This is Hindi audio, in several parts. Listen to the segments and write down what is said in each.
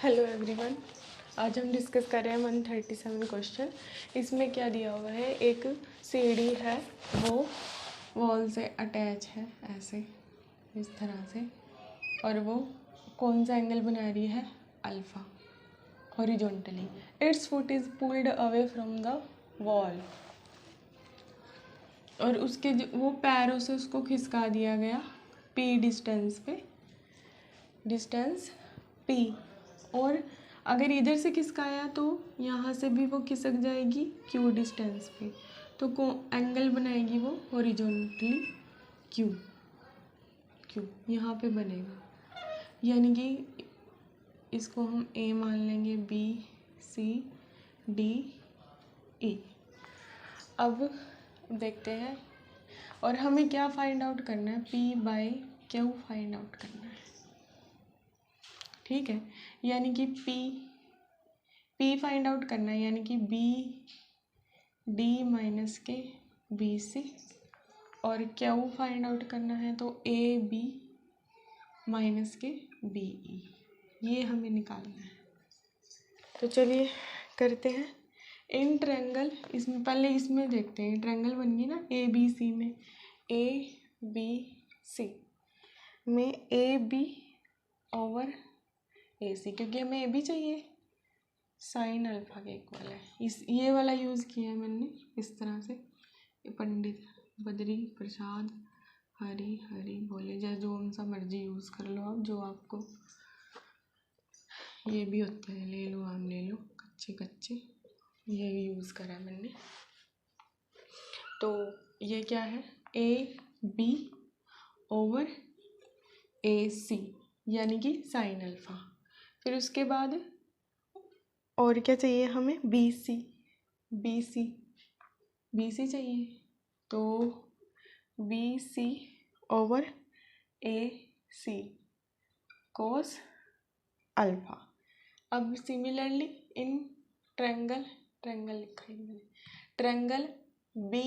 हेलो एवरीवन, आज हम डिस्कस कर रहे हैं 137 क्वेश्चन। इसमें क्या दिया हुआ है, एक सीढ़ी है, वो वॉल से अटैच है ऐसे इस तरह से, और वो कौन सा एंगल बना रही है, alpha, horizontally. It's foot is pulled away from the wall, और उसके वो पैरों से उसको खिसका दिया गया p डिस्टेंस पे, डिस्टेंस p। और अगर इधर से खिसकाया तो यहाँ से भी वो खिसक जाएगी q डिस्टेंस पे, तो एंगल बनाएगी वो हॉरिजॉन्टली q यहाँ पे बनेगा। यानी कि इसको हम a मान लेंगे, b c d e। अब देखते हैं, और हमें क्या फाइंड आउट करना है, p/q फाइंड आउट करना है, ठीक है। यानी कि p फाइंड आउट करना है, यानी कि b d माइनस के b c, और q फाइंड आउट करना है तो a b माइनस के b e, ये हमें निकालना है। तो चलिए करते हैं। इन ट्रायंगल, इसमें पहले इसमें देखते हैं, ट्रायंगल बन गई ना ए बी सी में, ए बी सी में ए बी ओवर ए सी, क्योंकि हमें ए बी चाहिए, साइन अल्फा के इक्वल है। ये वाला यूज़ किया मैंने इस तरह से। पंडित बद्री प्रसाद हरी हरी बोले, जैसे जो सा मर्जी यूज़ कर लो आप, जो आपको ये भी होता है, ले लो आम ले लो कच्चे कच्चे, ये यूज़ करा मैंने। तो ये क्या है, ए बी ओवर ए सी, यानी कि साइन अल्फा। फिर उसके बाद और क्या चाहिए हमें, बी सी चाहिए, तो बी सी ओवर ए सी कोस अल्फा। अब सिमिलरली इन ट्रायंगल लिखा है मैंने, ट्रायंगल बी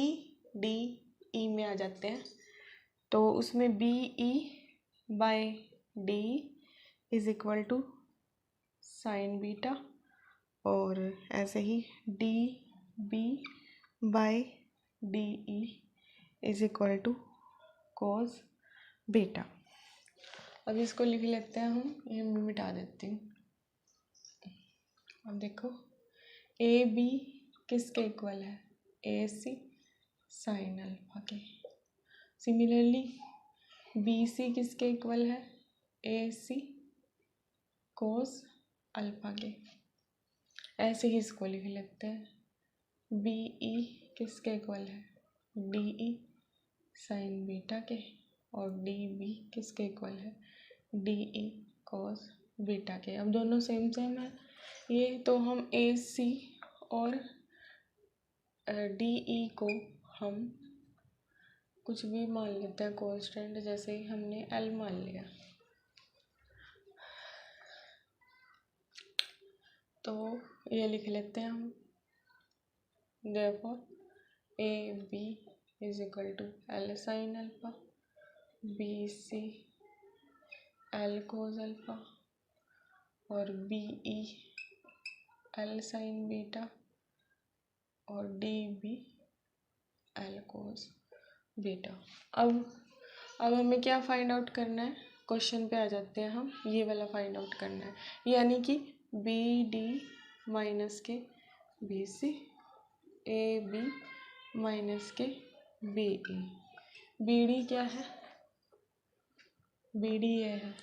डी ई में आ जाते हैं, तो उसमें B E by D is equal to sine beta, और ऐसे ही D B by D E is equal to cos beta. अब इसको लिख लेते हैं हम, ये मैं मिटा देती हूँ। अब देखो, ए बी किसके इक्वल है, ए सी साइन अल्फा के। सिमिलरली बी सी किसके इक्वल है, ए सी कोस अल्फा के। ऐसे ही इसको लिख लेते हैं, बी ई किसके इक्वल है, डी ई साइन बीटा के, और डी बी किसके इक्वल है, डी ई कोस बीटा के। अब दोनों सेम है ये, तो हम ए सी और डी ई को हम कुछ भी मान लेते हैं कांस्टेंट, जैसे हमने एल मान लिया, तो ये लिख लेते हैं हम, therefore A B is equal to L sine alpha, B C L cos alpha, और B E L sine beta, और D B L cos beta. अब हमें क्या फाइंड आउट करना है, क्वेश्चन पे आ जाते हैं हम, ये वाला फाइंड आउट करना है, यानी कि बी डी माइनस के B C, A B minus के बी ई। बी डी क्या है, बी डी ये है,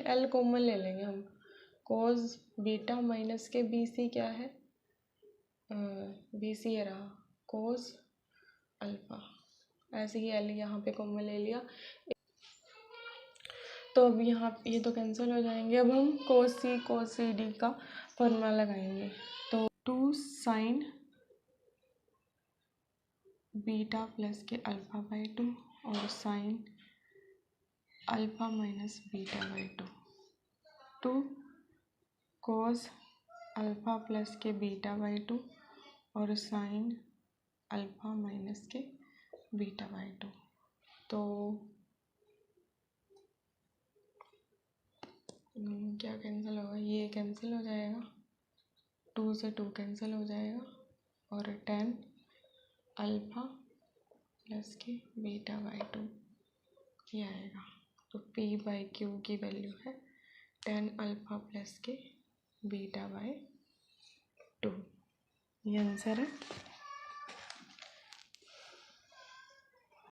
एल कॉमन ले लेंगे हम, कोस बीटा माइनस के बी सी क्या है, बी सी ये रहा कोस अल्फा। ऐसे ही एल यहाँ पे कॉमन ले लिया, तो अब यहाँ ये तो कैंसिल हो जाएंगे। अब हम कोस सी डी का फॉर्मूला लगाएंगे, तो 2 साइन बीटा प्लस के अल्फा बाई 2 और sine alpha minus beta by 2 cos alpha plus के बीटा बाई 2 और साइन अल्फा माइनस के बीटा बाई 2। तो क्या कैंसिल होगा, ये ये कैंसिल हो जाएगा, 2 से 2 कैंसिल हो जाएगा और 10 अल्फ़ा प्लस के बीटा बाई 2 ये आएगा। तो P बाई क्यू की वैल्यू है 10 अल्फ़ा प्लस के बीटा बाई 2, ये आंसर है।